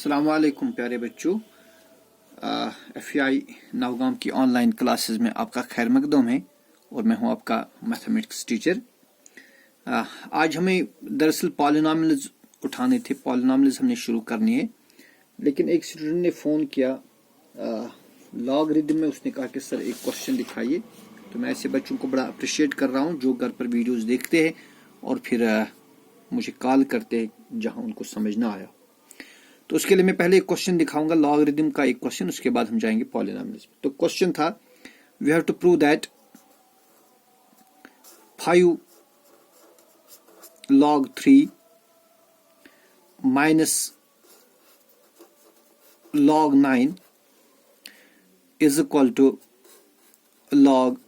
अस्सलाम वालेकुम प्यारे बच्चों, FEI नवगाम की ऑनलाइन क्लासेस में आपका खैर मकदम है और मैं हूं आपका मैथमेटिक्स टीचर। आज हमें दरअसल पॉलिनॉमियल्स उठाने थे, पॉलिनॉमियल्स हमने शुरू करनी है, लेकिन एक स्टूडेंट ने फ़ोन किया लॉगरिदम में। उसने कहा कि सर एक क्वेश्चन दिखाइए। तो मैं ऐसे बच्चों को बड़ा अप्रिशिएट कर रहा हूं जो घर पर वीडियोस देखते हैं और फिर मुझे कॉल करते हैं जहां उनको समझ ना आया। तो उसके लिए मैं पहले एक क्वेश्चन दिखाऊंगा, लॉगरिदम का एक क्वेश्चन, उसके बाद हम जाएंगे पॉलिनॉमियल्स में। तो क्वेश्चन था, we have to prove that 5 log 3 minus log 9 is equal to log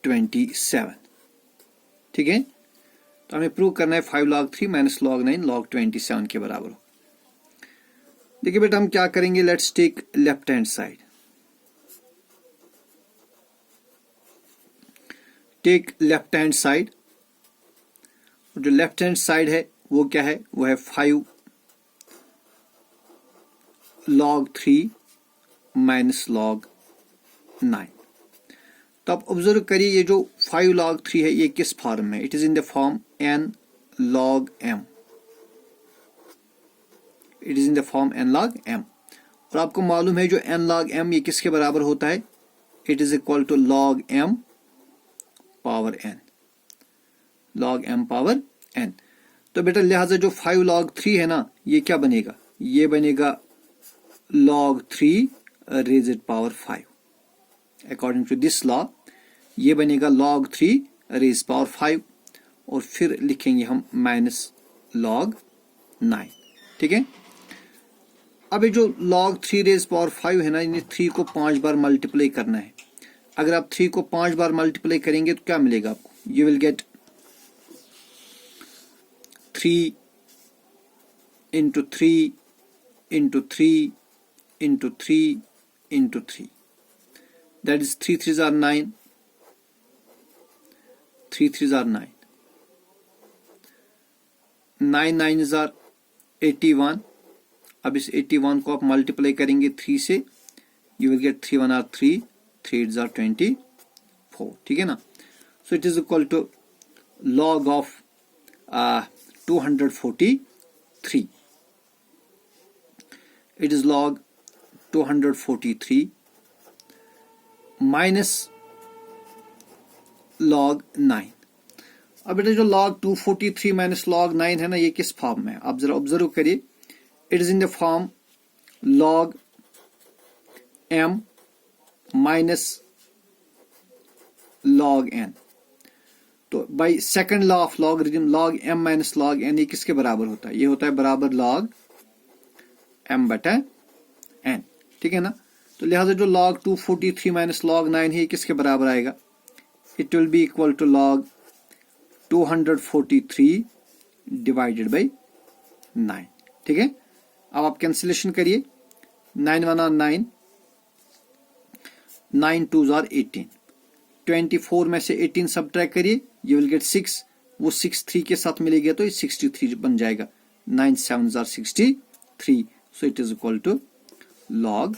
27। ठीक है, तो हमें प्रूव करना है 5 log 3 minus log 9 log 27 के बराबर हो। देखिए बेटा, हम क्या करेंगे, let's take left hand side. Take left hand side, जो लेफ्ट हैंड साइड है वो क्या है, वो है 5 log 3 माइनस log 9। तो आप ऑब्जर्व करिए, ये जो 5 log 3 है ये किस फॉर्म में, it is in the form n log m। It is in the form n log m। और आपको मालूम है जो n log m ये किसके बराबर होता है, it is equal to log m power n, log m power n। तो बेटा लिहाजा जो 5 log 3 है ना, ये क्या बनेगा, ये बनेगा log 3 raised power 5। According to this law ये बनेगा log 3 रेज़ पावर 5 और फिर लिखेंगे हम माइनस log 9। ठीक है, अब ये जो log 3 रेज़ पावर 5 है ना, इन्हें 3 को 5 बार मल्टीप्लाई करना है। अगर आप 3 को 5 बार मल्टीप्लाई करेंगे तो क्या मिलेगा आपको, you will get 3 into 3 into 3 into 3 into 3, that is 3 3s are 9, 3 3s are 9, 9 9s are 81। अब इस 81 को आप मल्टीप्लाई करेंगे 3 से, you will get 3 1 are 3, 3 8s are 24। ठीक है ना, so it is equal to log of 243। It is log 243 minus log 9। अब बेटा जो log 243 माइनस log 9 है ना, ये किस फॉर्म में है, आप जरा ऑब्जर्व करिए। It is in the form log m minus log n। तो by second law of logarithm log m minus log n ये किसके बराबर होता है, ये होता है बराबर log m बटा n। ठीक है ना, तो लिहाजा जो log 243 माइनस log 9 है ये किसके बराबर आएगा, it will be equal to log 243 divided by 9। ठीक है, अब आप कैंसिलेशन करिए, 9 1 are 9, 9 2s are 18, 24 में से 18 सब्ट्रैक्ट करिए, यू विल गेट 6। वो 6 3 के साथ मिलेगा तो ये 63 बन जाएगा, 9 7s are 63, so it is equal to log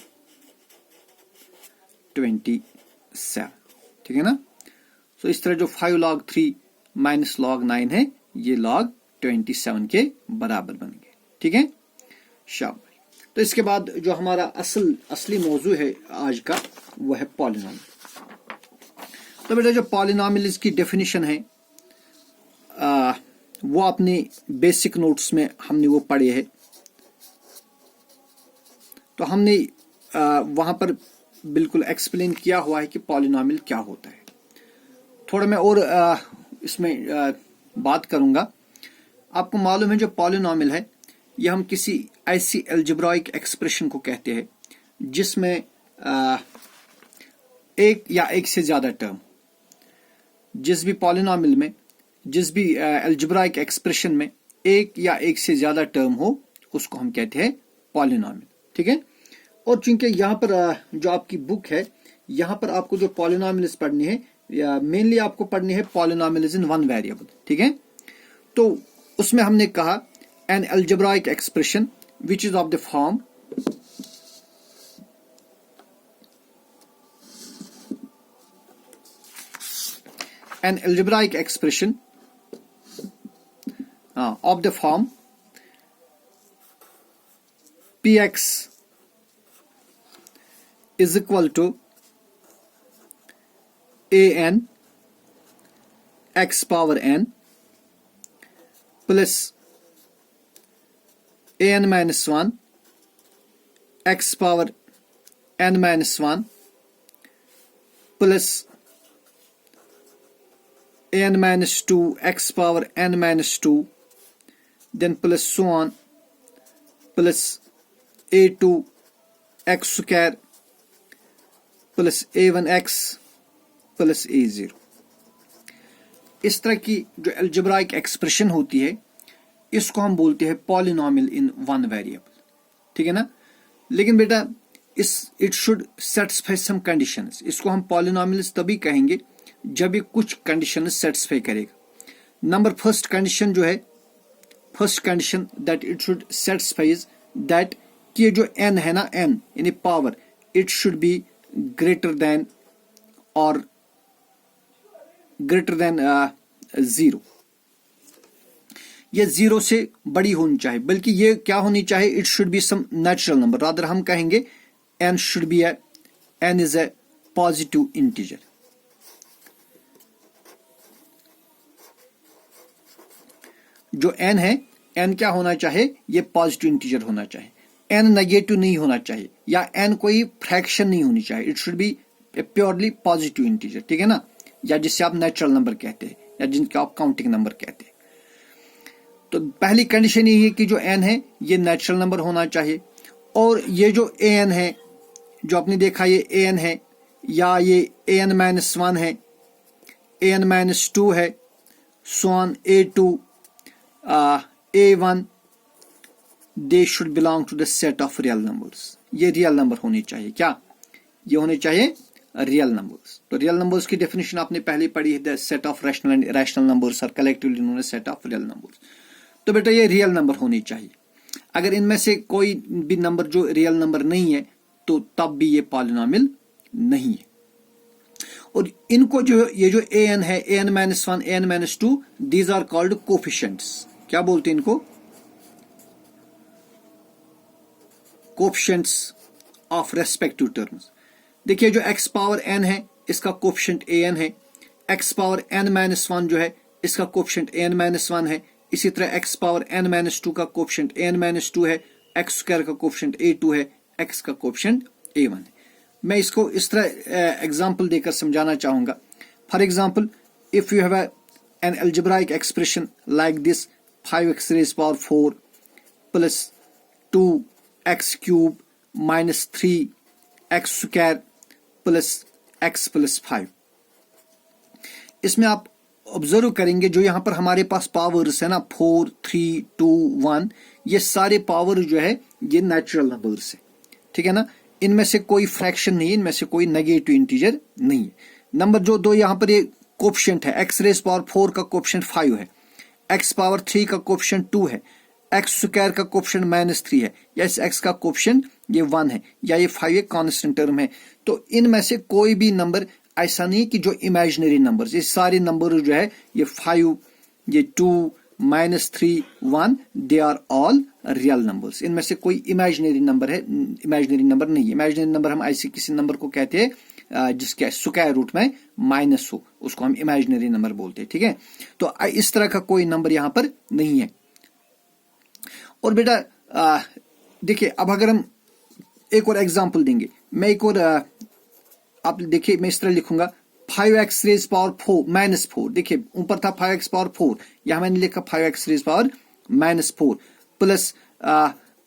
27। ठीक है ना, सो इस तरह जो 5 log 3 माइनस log 9 है ये log 27 के बराबर बन गए। ठीक है, शाबाश। तो इसके बाद जो हमारा असली मौजू है आज का वो है पॉलिनॉमियल। तो बेटा जो पॉलिनॉमियल्स की डेफिनेशन है वो अपने बेसिक नोट्स में हमने वो पढ़े है। तो हमने वहां पर बिल्कुल एक्सप्लेन किया हुआ है कि पॉलिनॉमियल क्या होता है। थोड़ा मैं और इसमें बात करूंगा। आपको मालूम है जो पॉलिनॉमियल है ये हम किसी ऐसी अलजेब्राइक एक्सप्रेशन को कहते हैं जिसमें एक या एक से ज्यादा टर्म, जिस भी पॉलिनॉमियल में, जिस भी अलजेब्राइक एक्सप्रेशन में एक या एक से ज्यादा टर्म हो उसको हम कहते हैं पॉलिनॉमियल। ठीक है, और चूंकि यहाँ पर जो आपकी बुक है यहाँ पर आपको जो पॉलिनॉमियल्स पढ़नी है, मेनली आपको पढ़नी है पॉलिनॉमियल्स इन वन वेरिएबल। ठीक है, तो उसमें हमने कहा an algebraic expression which is of the form an algebraic expression of the form px is equal to an x power n plus an minus 1 x power n minus 1 plus an minus 2 x power n minus 2, then plus so on, plus a2 x square plus a1x plus a0। इस तरह की जो algebraic expression होती है इसको हम बोलते हैं पॉलिनोमियल इन वन वेरिएबल, ठीक है ना। लेकिन बेटा it should satisfy some conditions. इसको हम पॉलिनोमियल्स तभी कहेंगे जब ये कुछ कंडीशंस सेटिस्फाई करेगा। नंबर फर्स्ट कंडीशन जो है, first condition that it should satisfies that कि ये जो n है ना, n यानी power, it should be greater than और ग्रेटर देन 0। ये 0 से बड़ी होनी चाहिए, बल्कि ये क्या होनी चाहिए, it should be some natural number. Rather हम कहेंगे n should be n is a positive integer. जो n है, n क्या होना चाहिए, ये पॉजिटिव इंटीजर होना चाहिए। n नेगेटिव नहीं होना चाहिए या n कोई फ्रैक्शन नहीं होनी चाहिए। It should B purely positive integer, ठीक है ना, या जिससे आप नेचुरल नंबर कहते हैं या जिनके आप काउंटिंग नंबर कहते हैं। तो पहली कंडीशन ये है कि जो n है ये नेचुरल नंबर होना चाहिए, और ये जो an है, जो आपने देखा ये an है या ये an माइनस 1 है, an माइनस 2 है, so on a2 a1, they should belong to the set of real numbers. ये रियल नंबर होने चाहिए। क्या ये होने चाहिए? Real numbers. तो रियल नंबर्स की डेफिनेशन आपने पहले पढ़ी है, the set of rational and irrational numbers are collectively known as set of real numbers. तो बेटा ये रियल नंबर होनी चाहिए। अगर इनमें से कोई भी नंबर जो रियल नंबर नहीं है तो तब भी ये पॉलिनोमियल नहीं है। और इनको जो ये जो an है, an minus 1, an minus 2, these are called coefficients. क्या बोलते हैं इनको? Coefficients of respective terms. देखिए जो x पावर n है इसका कोफिशिएंट an है, x पावर n माइनस 1 जो है इसका कोफिशिएंट an माइनस 1 है। इसी तरह x पावर n माइनस 2 का कोफिशिएंट an माइनस 2 है, x स्क्वायर का कोफिशिएंट a2 है, x का कोफिशिएंट a1 है। मैं इसको इस तरह एग्जांपल देकर समझाना चाहूंगा। For example, if you have an algebraic expression like this 5x raised power 4 plus 2x cube minus 3x square plus x plus 5। इसमें आप ऑब्जर्व करेंगे जो यहां पर हमारे पास पावर्स है ना, 4, 3, 2, 1, ये सारे पावर जो है ये नेचुरल नंबर्स है, ठीक है ना। इनमें से कोई फ्रैक्शन नहीं है, इनमें से कोई नेगेटिव इंटीजर नहीं है। नंबर जो दो यहां पर ये कोफिशिएंट है, x रेज पावर 4 का कोफिशिएंट 5 है, x पावर 3 का कोफिशिएंट 2 है, x स्क्वायर का कोफिशिएंट माइनस 3 है, या इस x का कोफिशिएंट ये 1 है, या ये 5 एक कांस्टेंट टर्म है। तो इनमें से कोई भी नंबर ऐसा नहीं कि जो इमेजिनरी नंबर्स, ये सारे नंबर जो है ये 5, ये 2, minus 3, 1, they are all real numbers. इनमें से कोई इमेजिनरी नंबर है, इमेजिनरी नंबर नहीं है। इमेजिनरी नंबर हम ऐसे किसी नंबर को कहते हैं जिसके स्क्वायर रूट में माइनस हो, उसको हम इमेजिनरी नंबर बोलते हैं, ठीक है। तो इस तरह का कोई नंबर यहां पर नहीं है। और बेटा देखिए, अब अगर हम एक और एग्जांपल देंगे, मैं एक और आप देखिए, मैं इस तरह लिखूंगा 5x रेज पावर 4 माइनस 4। देखिए ऊपर था 5x पावर 4, यहां मैंने लिखा 5x raise power minus 4 plus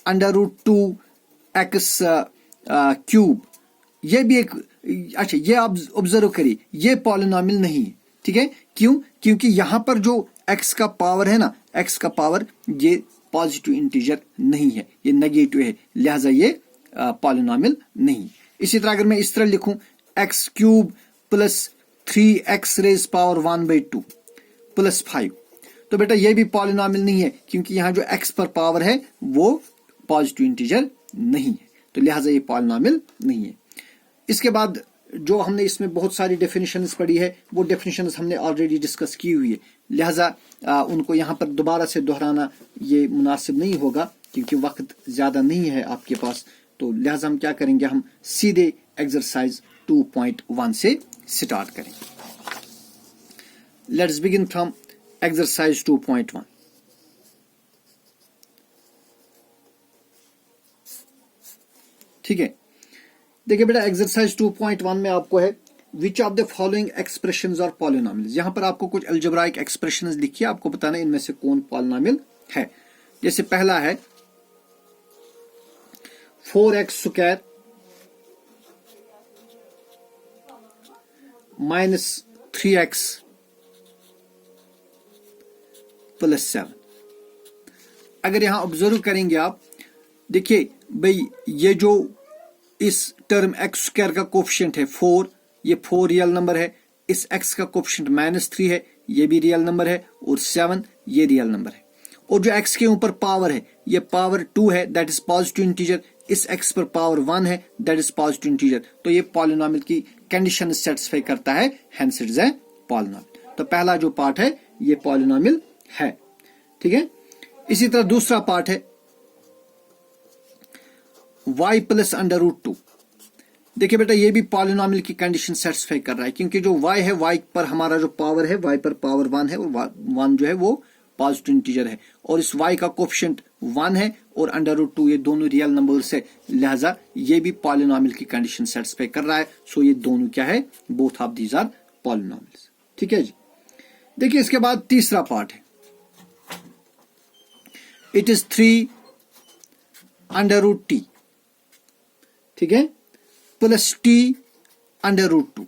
under root 2x cube. ये भी एक, अच्छा ये आप ऑब्जर्व करिए, ये पॉलिनोमियल नहीं है, ठीक है। क्यों? क्योंकि यहां पर जो x का पावर है ना, x का पावर ये पॉजिटिव इंटीजर नहीं है, ये नेगेटिव है, लिहाजा ये पॉलिनोमियल नहीं। इसी तरह अगर मैं इस तरह लिखूं x cube plus 3x raise power 1/2 plus 5, तो बेटा ये भी पॉलिनोमियल नहीं है, क्योंकि यहां जो x पर पावर है वो पॉजिटिव इंटीजर नहीं है, तो लिहाजा ये पॉलिनोमियल नहीं है। इसके बाद जो हमने इसमें बहुत सारी डेफिनेशंस पढ़ी है वो डेफिनेशंस हमने ऑलरेडी डिस्कस की हुई है, लिहाजा उनको यहाँ पर दोबारा से दोहराना ये मुनासिब नहीं होगा क्योंकि वक्त ज़्यादा नहीं है आपके पास। तो लिहाजा हम क्या करेंगे, हम सीधे एक्सरसाइज 2.1 से स्टार्ट करेंगे। Let's begin from exercise 2.1। ठीक है, देखिए बेटा एक्सरसाइज 2.1 में आपको है which of the following expressions और पॉलिनोमियल्स। यहां पर आपको कुछ अलजेब्राइक एक्सप्रेशंस लिखी है, आपको बताना है इनमें से कौन पॉलिनोमियल है। जैसे पहला है 4x square minus 3x plus 7। अगर यहां ऑब्जर्व करेंगे आप, देखिए भाई ये जो इस टर्म एक्स स्क्वायर का कोफिशिएंट है 4, ये 4 रियल नंबर है, इस x का कोफिशिएंट -3 है, ये भी रियल नंबर है, और 7 ये रियल नंबर है। और जो x के ऊपर पावर है ये पावर 2 है, दैट इज पॉजिटिव इंटीजर, इस x पर पावर 1 है, दैट इज पॉजिटिव इंटीजर। तो ये पॉलिनोमियल की कंडीशन सेटिस्फाई करता है, hence it is a polynomial. तो पहला जो पार्ट है ये पॉलिनोमियल है। ठीक है, इसी तरह दूसरा पार्ट है y प्लस √2। देखिए बेटा ये भी पॉलिनोमियल की कंडीशन सेटिस्फाई कर रहा है क्योंकि जो y है, y पर हमारा जो पावर है, y पर पावर 1 है, और 1 जो है वो पॉजिटिव इंटीजर है, और इस y का कोफिशिएंट 1 है और √2 ये दोनों रियल नंबर्स है, लिहाजा ये भी पॉलिनोमियल की कंडीशन सेटिस्फाई कर रहा है। सो ये दोनों क्या है, both of these are polynomials. ठीक है जी, देखिए इसके बाद तीसरा पार्ट है इट इज 3 √t। ठीक है, प्लस t √2।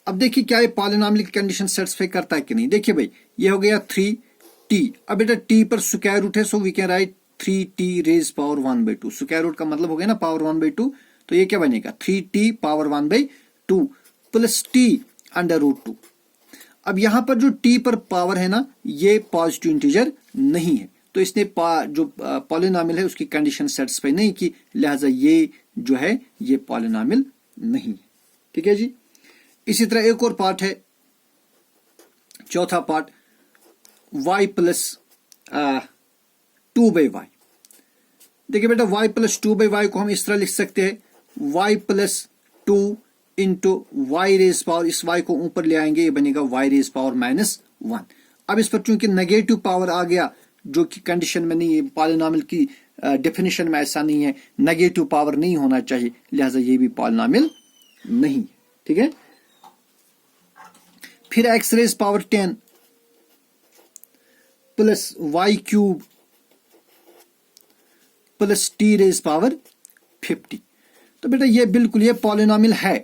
अब देखिए क्या ये पॉलिनोमियल की कंडीशन सेटिस्फाई करता है कि नहीं। देखिए भाई ये हो गया 3t। अब बेटा t पर स्क्वायर रूट है, so we can write 3t raise power 1/2। Square root का मतलब हो गया ना पावर 1/2, तो ये क्या बनेगा 3t पावर 1/2 प्लस t √2। अब यहां पर जो t पर पावर है ना ये पॉजिटिव इंटीजर नहीं है, तो इसने जो पॉलिनोमियल है उसकी कंडीशन सेटिस्फाई नहीं की, लिहाजा ये जो है ये पॉलिनोमियल नहीं है। ठीक है जी, इसी तरह एक और पार्ट है, चौथा पार्ट y प्लस 2/y। देखिए बेटा y प्लस 2/y को हम इस तरह लिख सकते हैं y plus 2 into y raise power, इस y को ऊपर ले आएंगे, ये बनेगा y रेज पावर -1। अब इस पर चूंकि नेगेटिव पावर आ गया जो कि कंडीशन में नहीं है, पॉलिनोमियल की डेफिनेशन में ऐसा नहीं है, नेगेटिव पावर नहीं होना चाहिए, लिहाजा ये भी पॉलिनोमियल नहीं है। ठीक है, फिर x raise power 10 plus y cube plus t raise power 50। तो बेटा ये बिल्कुल ये पॉलिनोमियल है,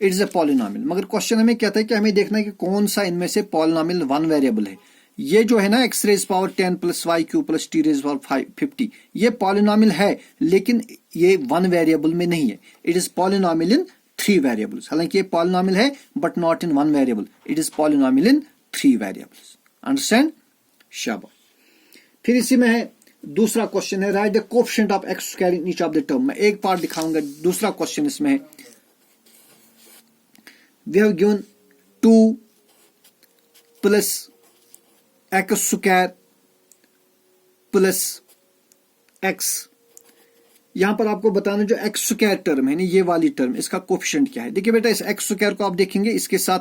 इट इज ए पॉलिनोमियल। मगर क्वेश्चन हमें कहता है कि हमें देखना है कि कौन सा इनमें से पॉलिनोमियल 1 वेरिएबल है। ये जो है ना x raise power 10 plus y cube plus t raise power 50, ये पॉलिनोमियल है लेकिन ये 1 वेरिएबल में नहीं है, it is polynomial in 3 variables. हालांकि ये पॉलिनोमियल है but not in 1 variable, it is polynomial in 3 variables. Understand? शाबाश। फिर इसी में है दूसरा क्वेश्चन है write the coefficient of x square in each of the term. मैं एक पार्ट दिखाऊंगा, दूसरा क्वेश्चन इसमें है we have given 2 plus x square plus x। यहां पर आपको बताना जो x स्क्वायर टर्म है ना, ये वाली टर्म, इसका कोएफिशिएंट क्या है। देखिए बेटा इस x स्क्वायर को आप देखेंगे इसके साथ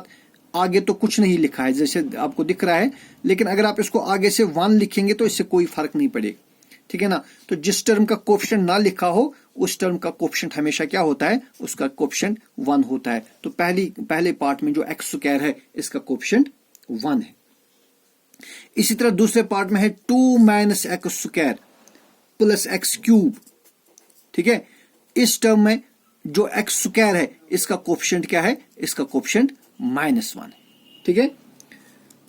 आगे तो कुछ नहीं लिखा है जैसे आपको दिख रहा है, लेकिन अगर आप इसको आगे से 1 लिखेंगे तो इससे कोई फर्क नहीं पड़ेगा। ठीक है ना, तो जिस टर्म का कोएफिशिएंट ना लिखा हो उस टर्म का कोएफिशिएंट हमेशा क्या होता है, उसका कोएफिशिएंट 1 होता है। तो पहले पार्ट में जो x स्क्वायर है इसका कोएफिशिएंट 1 है। इसी तरह दूसरे पार्ट में है 2 minus x square plus x cube. ठीक है, इस टर्म में जो एक्स स्क्वायर है इसका कोएफिशिएंट क्या है, इसका कोएफिशिएंट -1 है। ठीक है,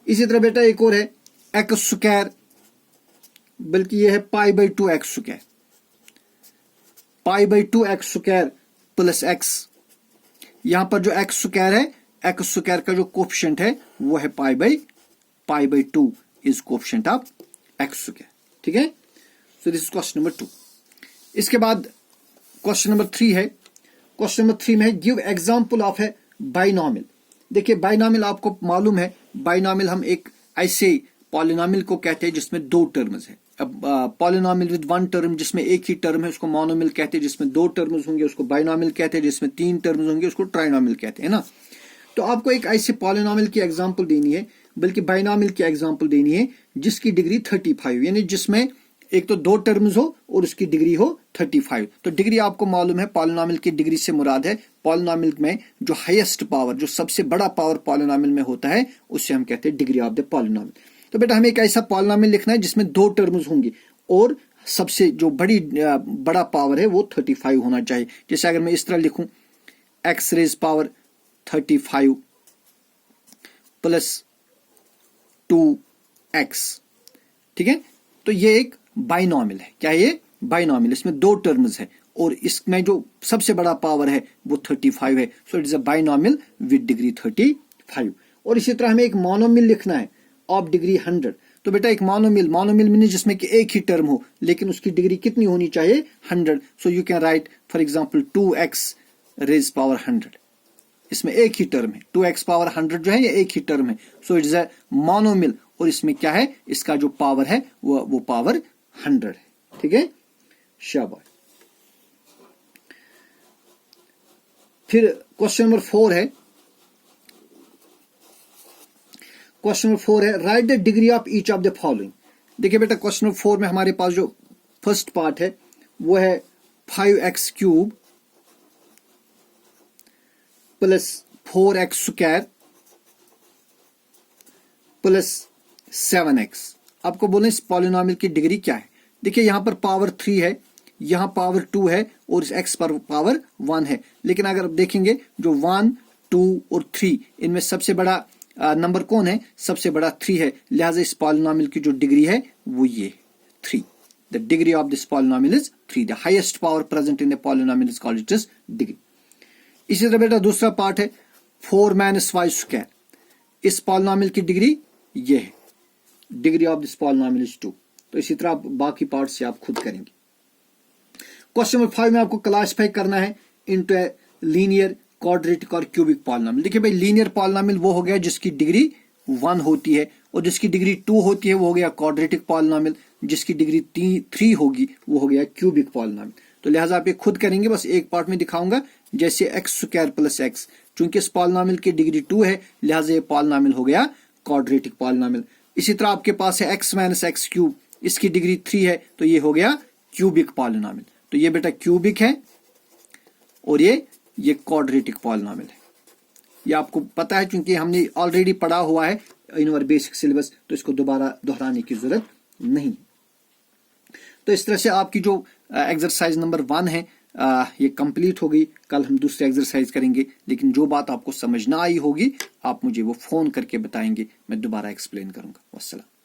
इसी तरह बेटा एक और है एक्स स्क्वायर, बल्कि यह है π/2 x square, π/2 x square plus x. यहां पर जो एक्स स्क्वायर है, एक्स स्क्वायर का जो कोएफिशिएंट है वो है π/2 is coefficient of x square. ठीक है, so this is question number 2। इसके बाद क्वेश्चन नंबर 3 है क्वेश्चन नंबर 3 में है गिव एग्जांपल ऑफ है बाइनोमियल। देखिए बाइनोमियल आपको मालूम है, बाइनोमियल हम एक ऐसे पॉलिनोमियल को कहते हैं जिसमें दो टर्म्स है। अब पॉलिनोमियल विद वन टर्म जिसमें एक ही टर्म है उसको मोनोमियल कहते हैं, जिसमें दो टर्म्स होंगे उसको बाइनोमियल कहते हैं, जिसमें तीन टर्म्स होंगे उसको ट्राइनोमियल कहते हैं ना। तो आपको एक ऐसे पॉलिनोमियल की एग्जांपल देनी है, बल्कि बाइनोमियल की एग्जांपल देनी है जिसकी डिग्री 35, यानी जिसमें एक तो दो टर्म्स हो और उसकी डिग्री हो 35। तो डिग्री आपको मालूम है पॉलिनोमियल की डिग्री से मुराद है पॉलिनोमियल में जो हाईएस्ट पावर, जो सबसे बड़ा पावर पॉलिनोमियल में होता है उससे हम कहते हैं डिग्री ऑफ द पॉलिनोमियल। तो बेटा हमें एक ऐसा पॉलिनोमियल लिखना है जिसमें दो टर्म्स होंगी और सबसे जो बड़ा पावर है वो 35 होना चाहिए। जैसे अगर मैं इस तरह लिखूं x raise power 35 plus 2x, ठीक है। तो ये एक बाइनोमियल है। क्या ये बाइनोमियल, इसमें दो टर्म्स है और इसमें जो सबसे बड़ा पावर है वो 35 है। सो it is a binomial with degree 35। और इसी तरह हमें एक मोनोमियल लिखना है ऑफ डिग्री 100। तो बेटा एक मोनोमियल मीन जिसमें कि एक ही टर्म हो लेकिन उसकी डिग्री कितनी होनी चाहिए 100। So you can write for example 2x raise power 100, इसमें एक ही टर्म है 2x पावर 100 जो है ये एक ही टर्म है। सो इट इज अ मोनोमियल और इसमें क्या है इसका जो पावर है वो पावर 100 है, ठीक है। शाबाश। फिर क्वेश्चन नंबर 4 है, क्वेश्चन नंबर 4 है write the degree of each of the following. देखिए बेटा क्वेश्चन नंबर 4 में हमारे पास जो फर्स्ट पार्ट है वो है 5x cube plus 4x square plus 7x। आपको बोले इस पॉलिनोमियल की डिग्री क्या है। देखिए यहां पर पावर 3 है, यहां पावर 2 है और इस x पर पावर 1 है। लेकिन अगर आप देखेंगे जो 1, 2 और 3 इनमें सबसे बड़ा नंबर कौन है, सबसे बड़ा 3 है। लिहाजा इस पॉलिनोमियल की जो डिग्री है वो ये 3। The degree of this polynomial is 3। The highest power present in the polynomial is called it degree. इसी तरह बेटा दूसरा पार्ट है 4 माइनस y स्क्वायर। इस पॉलिनोमियल की डिग्री ये है, degree of this polynomial is 2। तो इसी तरह आप बाकी पार्ट से आप खुद करेंगे। क्वेश्चन नंबर 5 में आपको क्लासिफाई करना है इनटू ए लीनियर, क्वाड्रेटिक और क्यूबिक पॉलिनोमियल। देखिए भाई लीनियर पॉलिनोमियल वो हो गया जिसकी डिग्री 1 होती है और जिसकी डिग्री 2 होती है वो हो गया क्वाड्रेटिक पॉलिनोमियल, जिसकी डिग्री 3 होगी वो हो गया क्यूबिक पॉलिनोमियल। तो लिहाजा आप ये खुद करेंगे, बस एक पार्ट में दिखाऊंगा। जैसे x स्क्वायर प्लस x, चूंकि इस पॉलिनोमियल की डिग्री 2 है लिहाजा ये पॉलिनोमियल हो गया क्वाड्रेटिक पॉलिनोमियल। इसी तरह आपके पास है x माइनस एक्स क्यूब, इसकी डिग्री 3 है तो ये हो गया क्यूबिक पॉलिनोमियल। तो ये बेटा क्यूबिक है और ये क्वाड्रेटिक पॉलिनोमियल है। ये आपको पता है क्योंकि हमने ऑलरेडी पढ़ा हुआ है इन आवर बेसिक सिलेबस, तो इसको दोबारा दोहराने की जरूरत नहीं। तो इस तरह से आपकी जो एक्सरसाइज नंबर 1 है ये कंप्लीट होगी। कल हम दूसरे एक्सरसाइज करेंगे, लेकिन जो बात आपको समझ ना आई होगी आप मुझे वो फोन करके बताएंगे, मैं दोबारा एक्सप्लेन करूंगा। वस्सलाम।